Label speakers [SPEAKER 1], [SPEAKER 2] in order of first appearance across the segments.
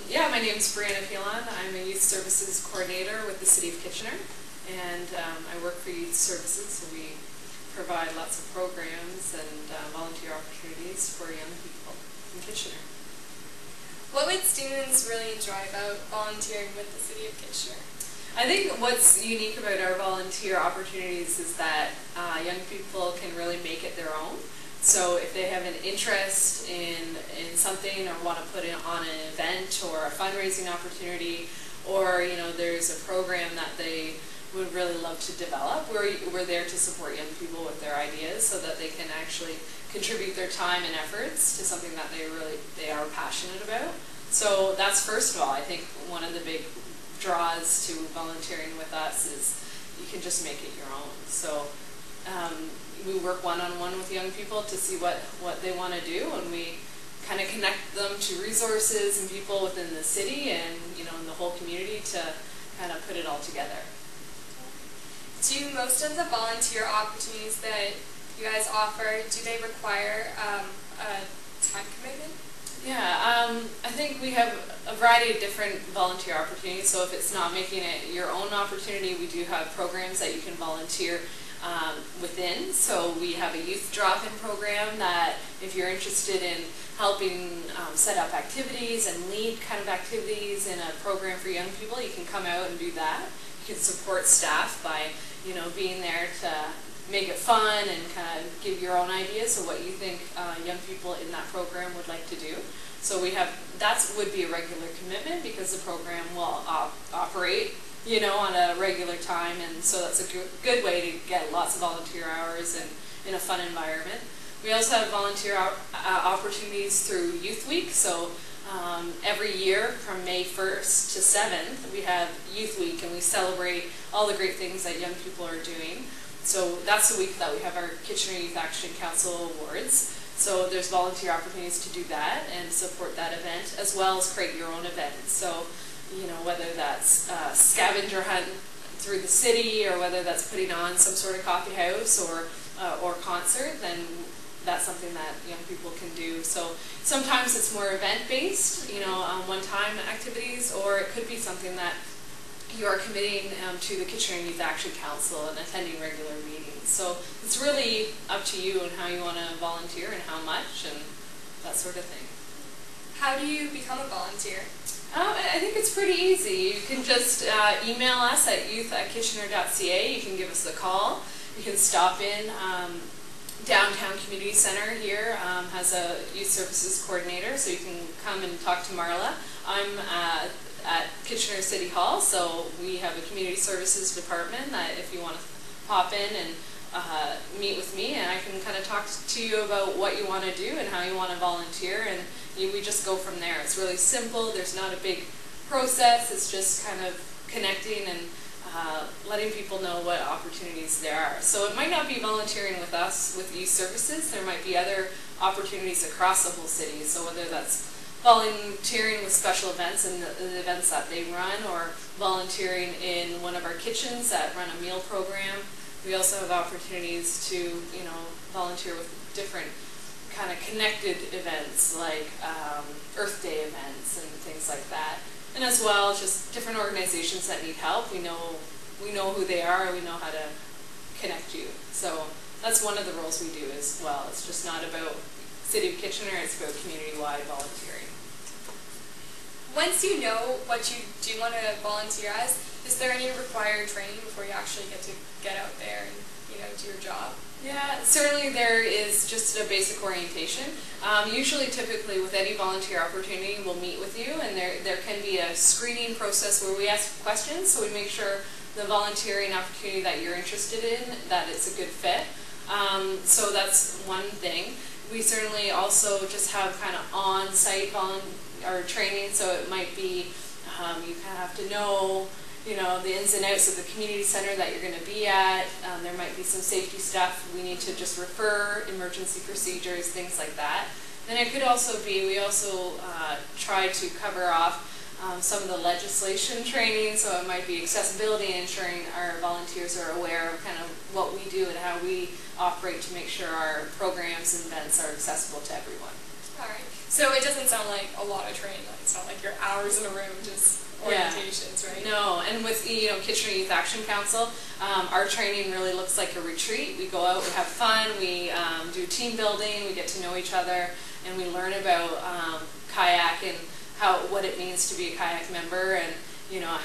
[SPEAKER 1] Yeah, my name is Breanna. I'm a Youth Services Coordinator with the City of Kitchener, and I work for Youth Services, so we provide lots of programs and volunteer opportunities for young people in Kitchener.
[SPEAKER 2] What would students really enjoy about volunteering with the City of Kitchener?
[SPEAKER 1] I think what's unique about our volunteer opportunities is that young people can really make it their own. So if they have an interest in something or want to put it on an event or a fundraising opportunity, or there's a program that they would really love to develop, we're there to support young people with their ideas so that they can actually contribute their time and efforts to something that they are passionate about. So that's, first of all, I think one of the big draws to volunteering with us is you can just make it your own. So we work one-on-one with young people to see what they want to do, and we kind of connect them to resources and people within the city and in the whole community to kind of put it all together.
[SPEAKER 2] Do most of the volunteer opportunities that you guys offer, do they require a time commitment?
[SPEAKER 1] Yeah, I think we have a variety of different volunteer opportunities. So if it's not making it your own opportunity, we do have programs that you can volunteer within. So we have a youth drop-in program that if you're interested in helping set up activities and lead kind of activities in a program for young people, you can come out and do that. You can support staff by being there to make it fun and kind of give your own ideas of what you think young people in that program would like to do. So that would be a regular commitment because the program will operate on a regular time, and so that's a good way to get lots of volunteer hours and in a fun environment. We also have volunteer opportunities through Youth Week. So every year from May 1st to 7th, we have Youth Week, and we celebrate all the great things that young people are doing. So that's the week that we have our Kitchener Youth Action Council Awards. So there's volunteer opportunities to do that and support that event, as well as create your own event. So whether that's a scavenger hunt through the city, or whether that's putting on some sort of coffee house or concert, then that's something that young people can do. So sometimes it's more event-based, one-time activities, or it could be something that you are committing to the Kitchener Youth Action Council and attending regular meetings. So it's really up to you and how you want to volunteer and how much and that sort of thing.
[SPEAKER 2] How do you become a volunteer?
[SPEAKER 1] I think it's pretty easy. You can just email us at youth@kitchener.ca. You can give us a call. You can stop in. Downtown Community Center here has a Youth Services Coordinator, so you can come and talk to Marla. I'm at Kitchener City Hall, so we have a Community Services Department that if you want to pop in and meet with me, and I can kind of talk to you about what you want to do and how you want to volunteer, and we just go from there. It's really simple. There's not a big process. It's just kind of connecting and letting people know what opportunities there are. So it might not be volunteering with us with Youth Services. There might be other opportunities across the whole city. So whether that's volunteering with special events and the events that they run, or volunteering in one of our kitchens that run a meal program. We also have opportunities to volunteer with different kind of connected events like Earth Day events and things like that. And as well, just different organizations that need help. We know who they are, we know how to connect you. So that's one of the roles we do as well. It's just not about City of Kitchener, it's about community-wide volunteering.
[SPEAKER 2] Once you know what you do want to volunteer as, is there any required training before you actually get out there and do your job?
[SPEAKER 1] Yeah, certainly there is just a basic orientation. Typically with any volunteer opportunity, we'll meet with you, and there can be a screening process where we ask questions, so we make sure the volunteering opportunity that you're interested in, that it's a good fit. So that's one thing. We certainly also just have kind of on-site training, so it might be you kind of have to know the ins and outs of the community center that you're going to be at. There might be some safety stuff we need to just refer, emergency procedures, things like that. Then it could also be, we also try to cover off some of the legislation training, so it might be accessibility, ensuring our volunteers are aware of kind of what we do and how we operate to make sure our programs and events are accessible to everyone.
[SPEAKER 2] All right. So it doesn't sound like a lot of training. Like, it's not like you're hours in a room just orientations, right?
[SPEAKER 1] No, and with Kitchener Youth Action Council, our training really looks like a retreat. We go out, we have fun, we do team building, we get to know each other, and we learn about kayak and what it means to be a kayak member, and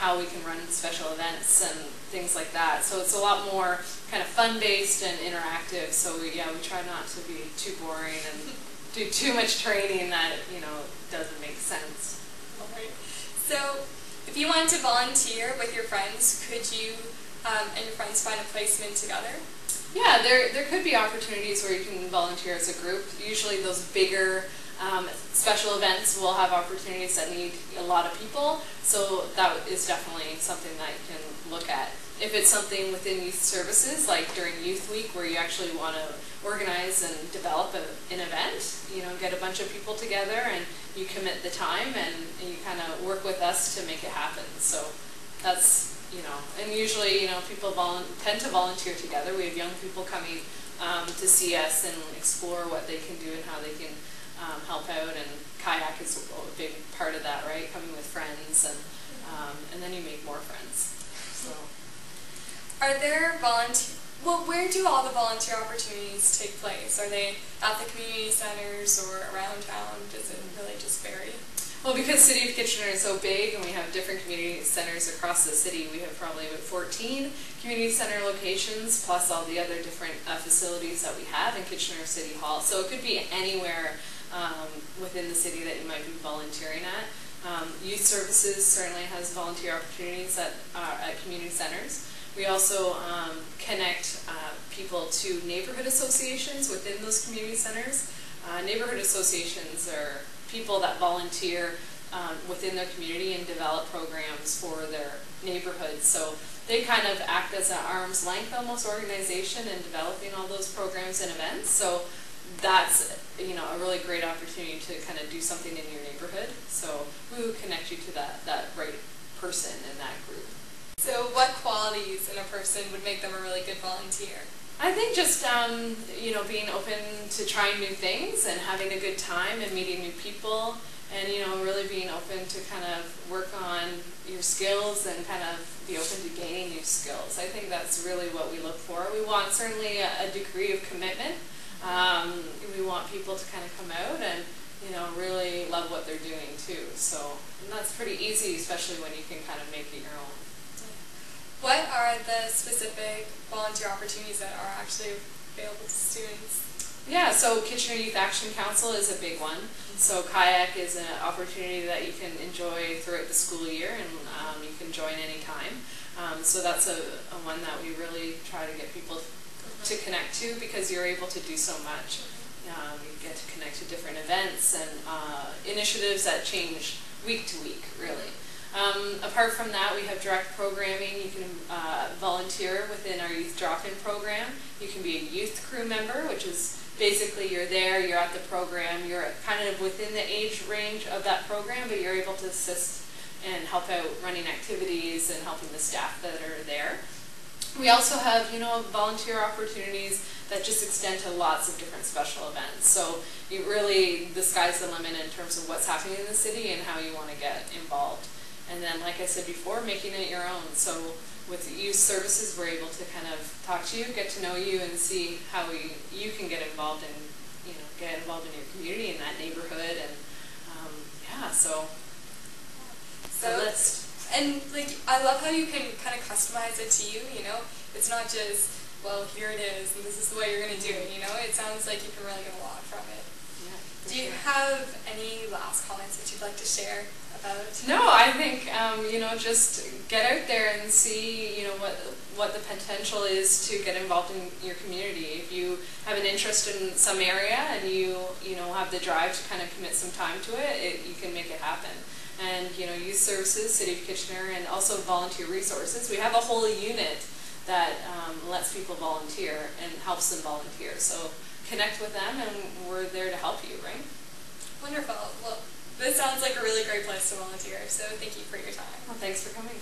[SPEAKER 1] how we can run special events and things like that. So it's a lot more kind of fun-based and interactive. So we try not to be too boring and do too much training that doesn't make sense.
[SPEAKER 2] All right. So if you wanted to volunteer with your friends, could you and your friends find a placement together?
[SPEAKER 1] Yeah, there could be opportunities where you can volunteer as a group. Usually those bigger special events will have opportunities that need a lot of people, so that is definitely something that you can look at. If it's something within youth services, like during Youth Week, where you actually want to organize and develop an event, get a bunch of people together and you commit the time and you kind of work with us to make it happen. So that's, and usually, people tend to volunteer together. We have young people coming to see us and explore what they can do and how they can help out, and kayak is a big part of that, right? Coming with friends, and then you make more friends. So,
[SPEAKER 2] are there where do all the volunteer opportunities take place? Are they at the community centers or around town? Does it really just vary?
[SPEAKER 1] Well, because City of Kitchener is so big and we have different community centers across the city, we have probably about 14 community center locations, plus all the other different facilities that we have in Kitchener City Hall. So it could be anywhere within the city that you might be volunteering at. Youth Services certainly has volunteer opportunities at community centers. We also connect people to neighborhood associations within those community centers. Neighborhood associations are people that volunteer within their community and develop programs for their neighborhood. So they kind of act as an arm's length almost organization in developing all those programs and events. So that's a really great opportunity to kind of do something in your neighborhood. So we will connect you to that right person in that group.
[SPEAKER 2] So what qualities in a person would make them a really good volunteer?
[SPEAKER 1] I think just being open to trying new things and having a good time and meeting new people, and really being open to kind of work on your skills and kind of be open to gaining new skills. I think that's really what we look for. We want certainly a degree of commitment. We want people to kind of come out and really love what they're doing too. So that's pretty easy, especially when you can kind of make it your own.
[SPEAKER 2] What are the specific volunteer opportunities that are actually available to students?
[SPEAKER 1] Yeah, so Kitchener Youth Action Council is a big one. So kayak is an opportunity that you can enjoy throughout the school year, and you can join anytime. So that's a one that we really try to get people to connect to, because you're able to do so much. You get to connect to different events and initiatives that change week to week, really. Apart from that, we have direct programming. You can volunteer within our youth drop-in program. You can be a youth crew member, which is basically you're there, you're at the program, you're kind of within the age range of that program, but you're able to assist and help out running activities and helping the staff that are there. We also have, volunteer opportunities that just extend to lots of different special events. So the sky's the limit in terms of what's happening in the city and how you want to get involved. And then, like I said before, making it your own. So with youth services, we're able to kind of talk to you, get to know you, and see how you can get involved in, get involved in your community, in that neighborhood, and so the list.
[SPEAKER 2] And I love how you can kind of customize it to you. It's not just, well, here it is, and this is the way you're going to do it. It sounds like you can really get a lot from it.
[SPEAKER 1] Yeah.
[SPEAKER 2] Do you have any last comments that you'd like to share about it?
[SPEAKER 1] No, I think just get out there and see what the potential is to get involved in your community. If you have an interest in some area and you have the drive to kind of commit some time to it, you can make it happen. And youth services, City of Kitchener, and also volunteer resources. We have a whole unit that lets people volunteer and helps them volunteer. So connect with them, and we're there to help you, right?
[SPEAKER 2] Wonderful. Well, this sounds like a really great place to volunteer, so thank you for your time.
[SPEAKER 1] Well, thanks for coming.